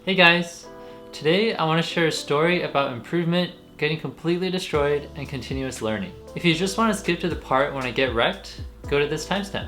Hey guys! Today I want to share a story about improvement, getting completely destroyed, and continuous learning. If you just want to skip to the part when I get wrecked, go to this timestamp.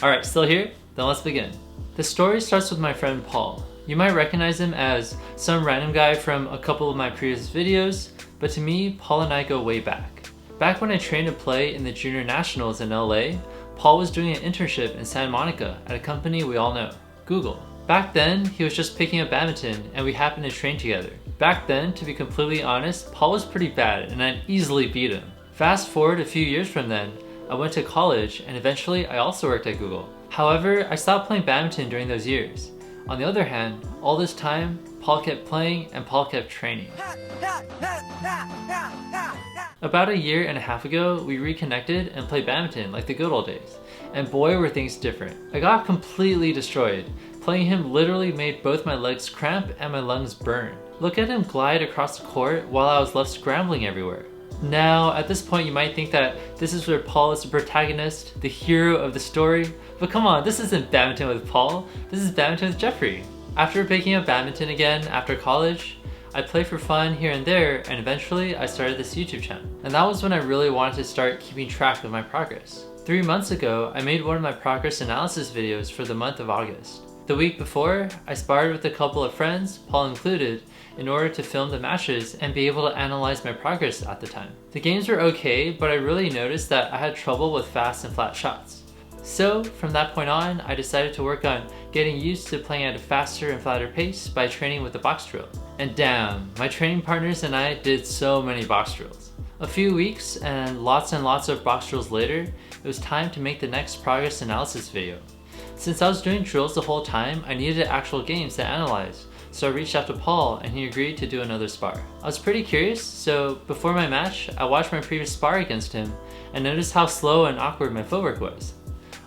Alright, still here? Then let's begin. The story starts with my friend Paul. You might recognize him as some random guy from a couple of my previous videos, but to me, Paul and I go way back. Back when I trained to play in the Junior Nationals in LA, Paul was doing an internship in Santa Monica at a company we all know, Google. Back then, he was just picking up badminton and we happened to train together. Back then, to be completely honest, Paul was pretty bad and I'd easily beat him. Fast forward a few years from then, I went to college and eventually I also worked at Google. However, I stopped playing badminton during those years. On the other hand, all this time, Paul kept playing and Paul kept training. About a year and a half ago, we reconnected and played badminton like the good old days. And boy were things different. I got completely destroyed. Playing him literally made both my legs cramp and my lungs burn. Look at him glide across the court while I was left scrambling everywhere. Now, at this point you might think that this is where Paul is the protagonist, the hero of the story, but come on, this isn't badminton with Paul, this is badminton with Jeffrey. After picking up badminton again after college, I played for fun here and there, and eventually I started this YouTube channel. And that was when I really wanted to start keeping track of my progress. 3 months ago, I made one of my progress analysis videos for the month of August. The week before, I sparred with a couple of friends, Paul included, in order to film the matches and be able to analyze my progress at the time. The games were okay, but I really noticed that I had trouble with fast and flat shots. So, from that point on, I decided to work on getting used to playing at a faster and flatter pace by training with the box drill. And damn, my training partners and I did so many box drills. A few weeks and lots of box drills later, it was time to make the next progress analysis video. Since I was doing drills the whole time, I needed actual games to analyze, so I reached out to Paul and he agreed to do another spar. I was pretty curious, so before my match, I watched my previous spar against him and noticed how slow and awkward my footwork was.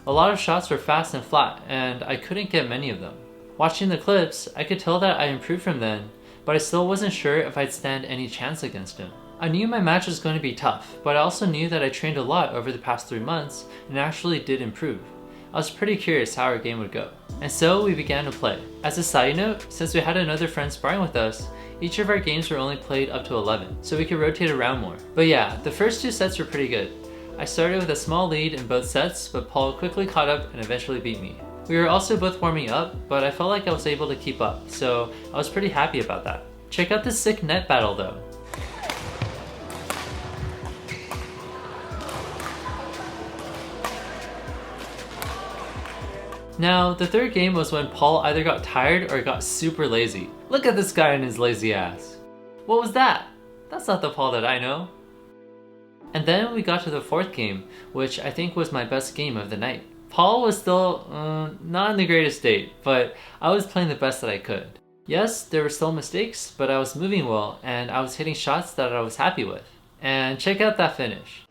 A lot of shots were fast and flat, and I couldn't get many of them. Watching the clips, I could tell that I improved from then, but I still wasn't sure if I'd stand any chance against him. I knew my match was going to be tough, but I also knew that I trained a lot over the past 3 months and actually did improve. I was pretty curious how our game would go. And so we began to play. As a side note, since we had another friend sparring with us, each of our games were only played up to 11, so we could rotate around more. But yeah, the first 2 sets were pretty good. I started with a small lead in both sets, but Paul quickly caught up and eventually beat me. We were also both warming up, but I felt like I was able to keep up, so I was pretty happy about that. Check out this sick net battle though. Now, the third game was when Paul either got tired or got super lazy. Look at this guy and his lazy ass. What was that? That's not the Paul that I know. And then we got to the fourth game, which I think was my best game of the night. Paul was still not in the greatest state, but I was playing the best that I could. Yes, there were still mistakes, but I was moving well and I was hitting shots that I was happy with. And check out that finish.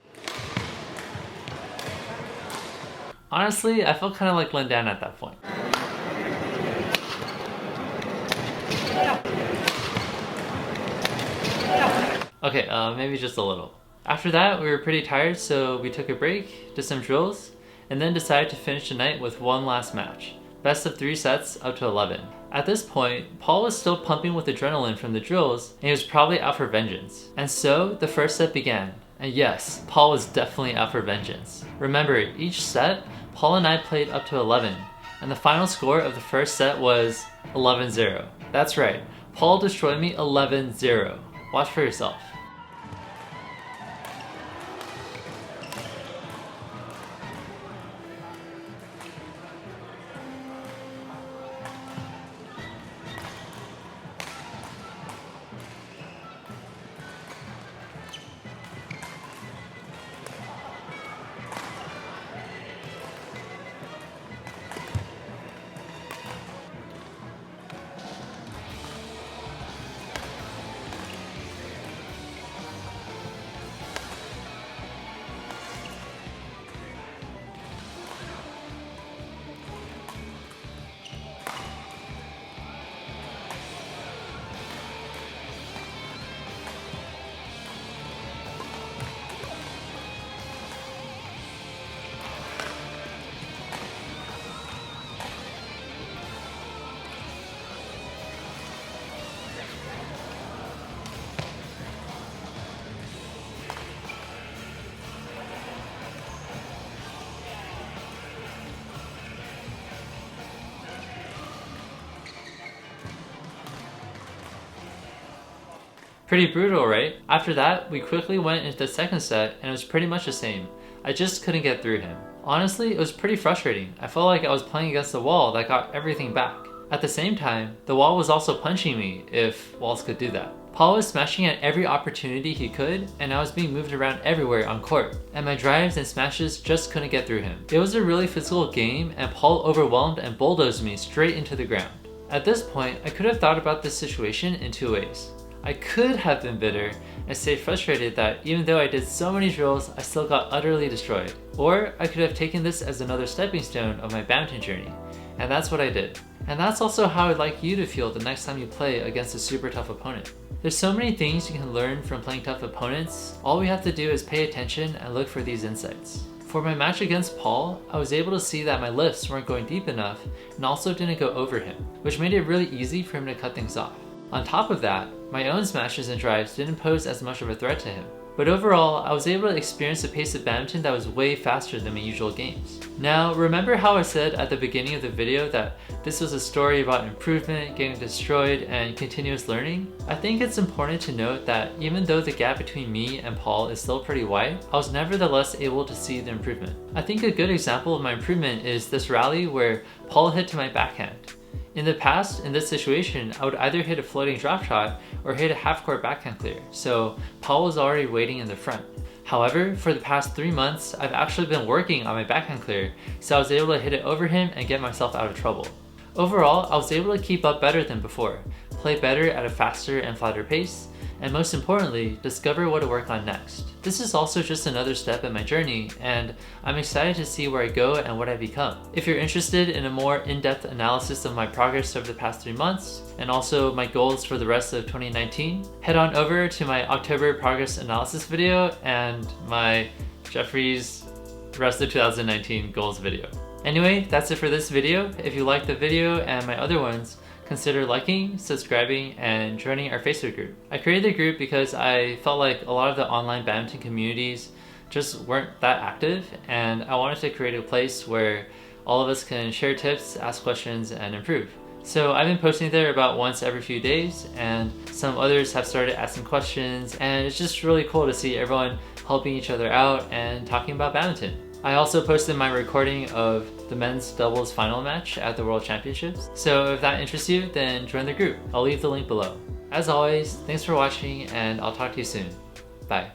Honestly, I felt kind of like Lindan at that point. Okay, maybe just a little. After that, we were pretty tired, so we took a break, did some drills, and then decided to finish the night with one last match. Best of 3 sets up to 11. At this point, Paul was still pumping with adrenaline from the drills, and he was probably out for vengeance. And so, the first set began. And yes, Paul was definitely out for vengeance. Remember, each set, Paul and I played up to 11, and the final score of the first set was 11-0. That's right, Paul destroyed me 11-0. Watch for yourself. Pretty brutal, right? After that, we quickly went into the second set and it was pretty much the same. I just couldn't get through him. Honestly, it was pretty frustrating. I felt like I was playing against the wall that got everything back. At the same time, the wall was also punching me, if walls could do that. Paul was smashing at every opportunity he could, and I was being moved around everywhere on court, and my drives and smashes just couldn't get through him. It was a really physical game, and Paul overwhelmed and bulldozed me straight into the ground. At this point, I could have thought about this situation in two ways. I could have been bitter and stayed frustrated that even though I did so many drills, I still got utterly destroyed. Or I could have taken this as another stepping stone of my badminton journey, and that's what I did. And that's also how I'd like you to feel the next time you play against a super tough opponent. There's so many things you can learn from playing tough opponents. All we have to do is pay attention and look for these insights. For my match against Paul, I was able to see that my lifts weren't going deep enough and also didn't go over him, which made it really easy for him to cut things off. On top of that, my own smashes and drives didn't pose as much of a threat to him. But overall, I was able to experience a pace of badminton that was way faster than my usual games. Now, remember how I said at the beginning of the video that this was a story about improvement, getting destroyed, and continuous learning? I think it's important to note that even though the gap between me and Paul is still pretty wide, I was nevertheless able to see the improvement. I think a good example of my improvement is this rally where Paul hit to my backhand. In the past, in this situation, I would either hit a floating drop shot or hit a half-court backhand clear, so Paul was already waiting in the front. However, for the past 3 months, I've actually been working on my backhand clear, so I was able to hit it over him and get myself out of trouble. Overall, I was able to keep up better than before, play better at a faster and flatter pace, and most importantly, discover what to work on next. This is also just another step in my journey, and I'm excited to see where I go and what I become. If you're interested in a more in-depth analysis of my progress over the past 3 months, and also my goals for the rest of 2019, head on over to my October progress analysis video and my Jeffrey's rest of 2019 goals video. Anyway, that's it for this video. If you liked the video and my other ones, consider liking, subscribing, and joining our Facebook group. I created the group because I felt like a lot of the online badminton communities just weren't that active, and I wanted to create a place where all of us can share tips, ask questions, and improve. So I've been posting there about once every few days, and some others have started asking questions, and it's just really cool to see everyone helping each other out and talking about badminton. I also posted my recording of the men's doubles final match at the World Championships. So if that interests you, then join the group. I'll leave the link below. As always, thanks for watching, and I'll talk to you soon. Bye.